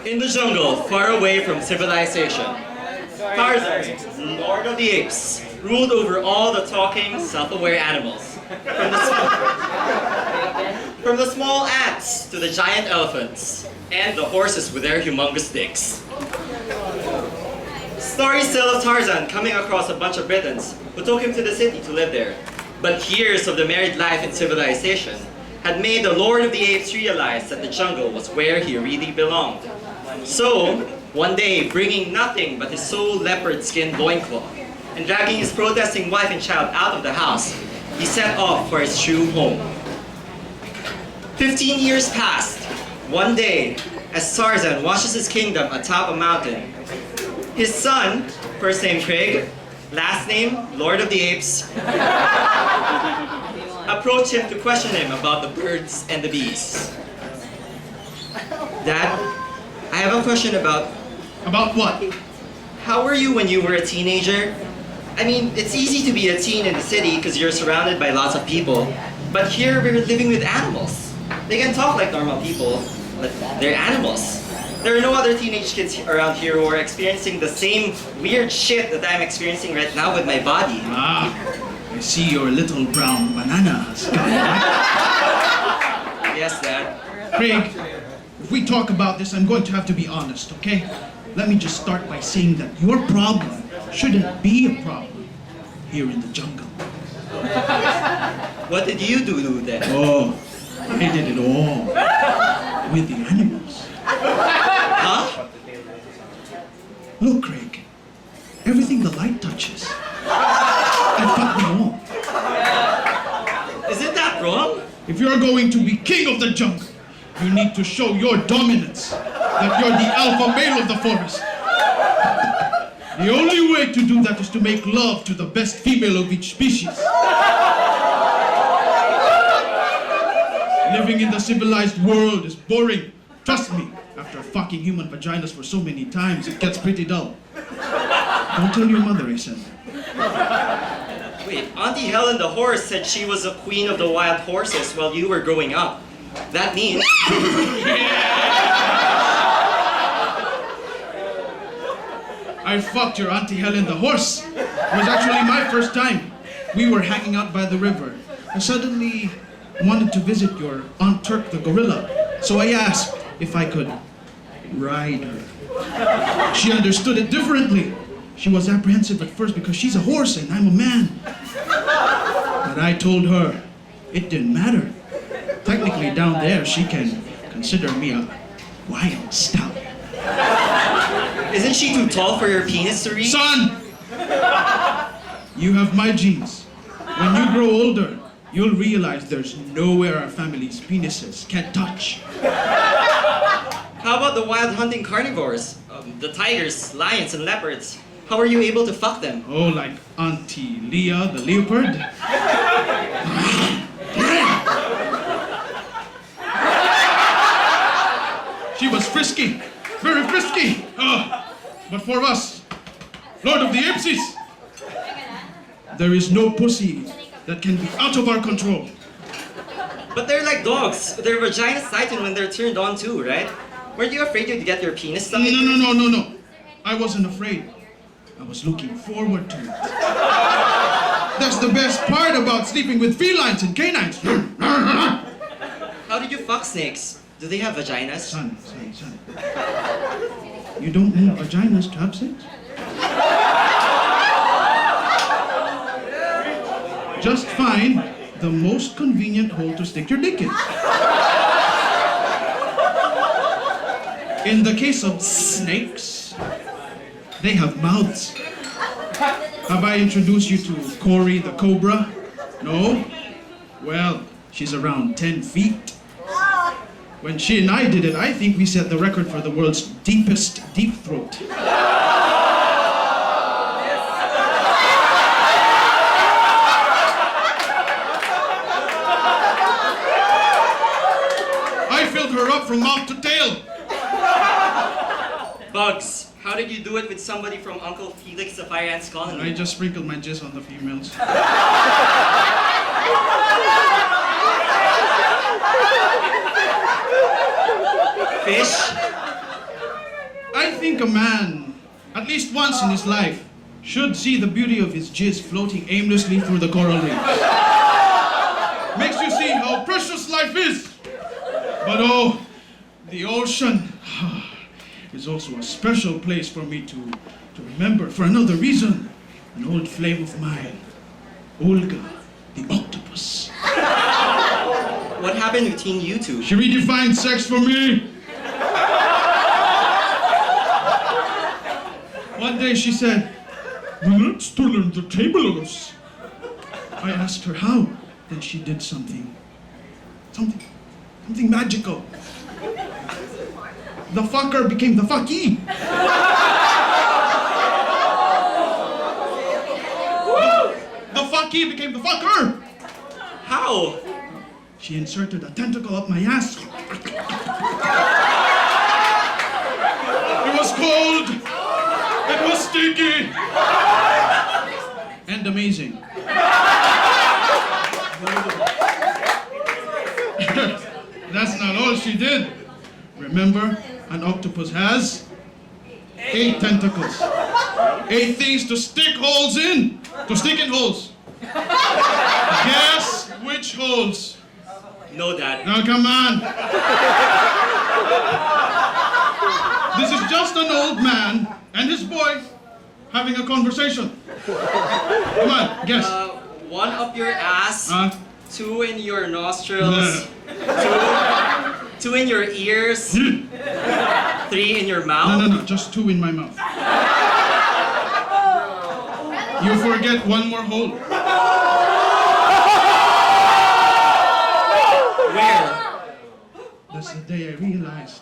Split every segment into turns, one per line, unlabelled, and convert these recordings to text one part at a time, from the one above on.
In the jungle, far away from civilization, Tarzan, Lord of the Apes, ruled over all the talking, self-aware animals. From the small ants to the giant elephants, and the horses with their humongous dicks. Stories tell of Tarzan coming across a bunch of Britons who took him to the city to live there. But years of the married life in civilization had made the Lord of the Apes realize that the jungle was where he really belonged. So, one day, bringing nothing but his sole leopard-skinned loincloth and dragging his protesting wife and child out of the house, he set off for his true home. 15 years passed. One day, as Tarzan watches his kingdom atop a mountain, his son, first name Craig, last name Lord of the Apes, approached him to question him about the birds and the bees. Dad, I have a question about...
About what?
How were you when you were a teenager? I mean, it's easy to be a teen in the city because you're surrounded by lots of people. But here we're living with animals. They can talk like normal people, but they're animals. There are no other teenage kids around here who are experiencing the same weird shit that I'm experiencing right now with my body.
Ah, I see your little brown banana has come back.
Yes, Dad.
Craig, if we talk about this, I'm going to have to be honest, okay? Let me just start by saying that your problem shouldn't be a problem here in the jungle.
What did you do then?
Oh, I did it all with the animals.
Huh?
Look, Craig, everything the light touches, I fuck them all.
Isn't that wrong?
If you're going to be king of the jungle, you need to show your dominance, that you're the alpha male of the forest. The only way to do that is to make love to the best female of each species. Living in the civilized world is boring. Trust me, after fucking human vaginas for so many times, it gets pretty dull. Don't tell your mother I said that.
Wait, Auntie Helen the horse said she was a queen of the wild horses while you were growing up. That means...
I fucked your Auntie Helen the horse. It was actually my first time. We were hanging out by the river. I suddenly wanted to visit your Aunt Turk the gorilla. So I asked if I could ride her. She understood it differently. She was apprehensive at first because she's a horse and I'm a man. But I told her it didn't matter. Technically down there she can consider me a wild stallion.
Isn't she too tall for your penis to reach?
Son! You have my genes. When you grow older, you'll realize there's nowhere our family's penises can't touch.
How about the wild hunting carnivores? The tigers, lions, and leopards. How are you able to fuck them?
Oh, like Auntie Leah the leopard? She was frisky, very frisky. But for us, Lord of the Apes, there is no pussy that can be out of our control.
But they're like dogs. Their vaginas tighten when they're turned on too, right? Weren't you afraid you'd get your penis stuck in?
No. I wasn't afraid. I was looking forward to it. That's the best part about sleeping with felines and canines.
How did you fuck snakes? Do they have vaginas?
Son. You don't need vaginas to have sex? Just find the most convenient hole to stick your dick in. In the case of snakes, they have mouths. Have I introduced you to Cory the cobra? No? Well, she's around 10 feet. When she and I did it, I think we set the record for the world's deepest deep throat. I filled her up from mouth to tail.
Bugs, how did you do it with somebody from Uncle Felix the Fire Ants colony?
I just sprinkled my jizz on the females.
Fish?
think a man, at least once in his life, should see the beauty of his jizz floating aimlessly through the coral reefs. Makes you see how precious life is. But oh, the ocean is also a special place for me to remember for another reason. An old flame of mine, Olga, the octopus.
What happened between you two?
She redefined sex for me. One day she said, "Let's turn the tables." I asked her how. Then she did something magical. The fucker became the fucky. The fucky became the fucker.
How?
She inserted a tentacle up my ass. It was cold. It was sticky. And amazing. That's not all she did. Remember, an octopus has 8 tentacles. 8 things to stick holes in. To stick in holes. Guess which holes?
No, Dad.
Now come on. This is just an old man and his boy having a conversation. Come on, guess.
1 up your ass, 2 in your nostrils, 2 in your ears, 3 in your mouth.
No, just 2 in my mouth. You forget 1 more hole.
Where?
That's the day I realized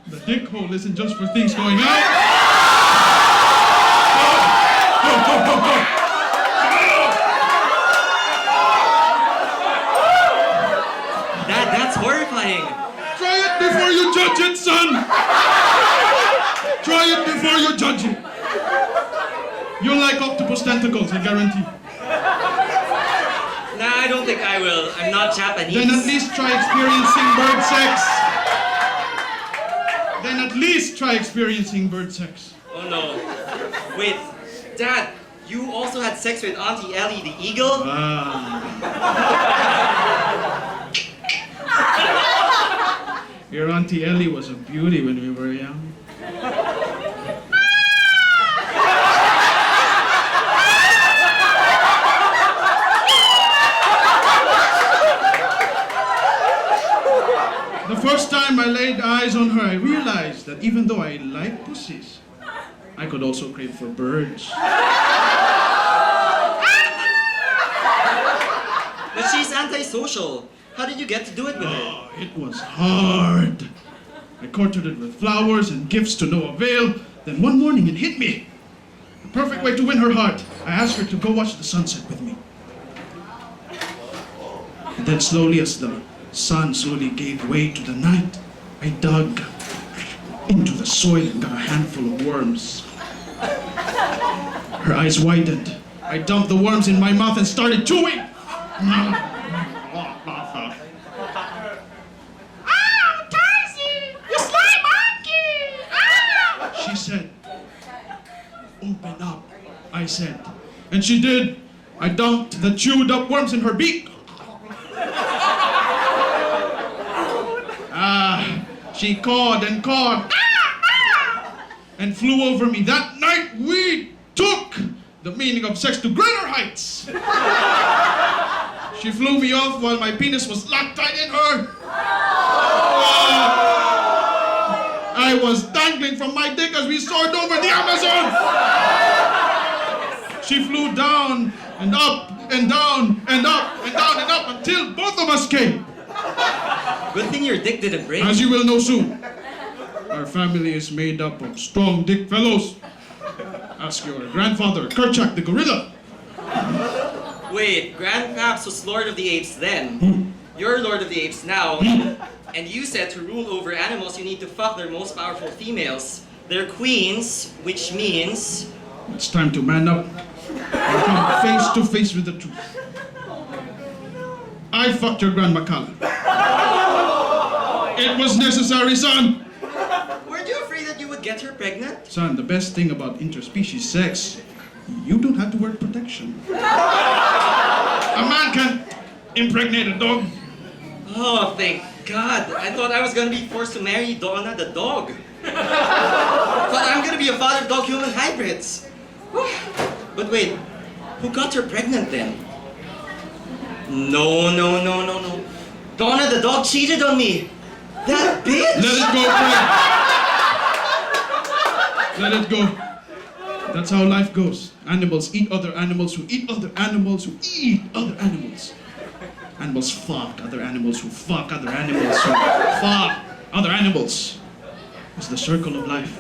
the dick hole isn't just for things going out.
Dad, that's horrifying.
Try it before you judge it, son. Try it before you judge it. You'll like octopus tentacles, I guarantee.
Nah, I don't think I will. I'm not Japanese.
Then at least try experiencing bird sex.
Oh no. Wait, Dad, you also had sex with Auntie Ellie the eagle?
Your Auntie Ellie was a beauty when we were young. The first time I laid eyes on her, I realized that even though I like pussies, I could also crave for birds.
But she's antisocial. How did you get to do it with her?
Oh, it was hard. I courted it with flowers and gifts to no avail. Then one morning it hit me. The perfect way to win her heart. I asked her to go watch the sunset with me. And then slowly, as the sun slowly gave way to the night, I dug into the soil and got a handful of worms. Her eyes widened. I dumped the worms in my mouth and started chewing.
Tarzan! You sly monkey!
She said, "Open up," I said. And she did. I dumped the chewed up worms in her beak. She cawed and cawed and flew over me. That night we took the meaning of sex to greater heights. She flew me off while my penis was locked tight in her. I was dangling from my dick as we soared over the Amazon. She flew down and up and down and up and down and up until both of us came.
Good thing your dick didn't break.
As you will know soon, our family is made up of strong dick fellows. Ask your grandfather, Kerchak the gorilla.
Wait, Grandpaps was Lord of the Apes then. You're Lord of the Apes now. And you said to rule over animals, you need to fuck their most powerful females. They're queens, which means...
It's time to man up and come face to face with the truth. I fucked your Grandma Kala. It was necessary, son.
Weren't you afraid that you you would get her pregnant?
Son, the best thing about interspecies sex, you don't have to wear protection. A man can impregnate a dog.
Oh, thank God. I thought I was gonna be forced to marry Donna the dog. But I'm gonna be a father dog-human hybrids. But wait, who got her pregnant then? No. Donna the dog cheated on me. That bitch!
Let it go, Fred. Let it go. That's how life goes. Animals eat other animals who eat other animals who eat other animals. Animals fuck other animals who fuck other animals who fuck other animals. It's the circle of life.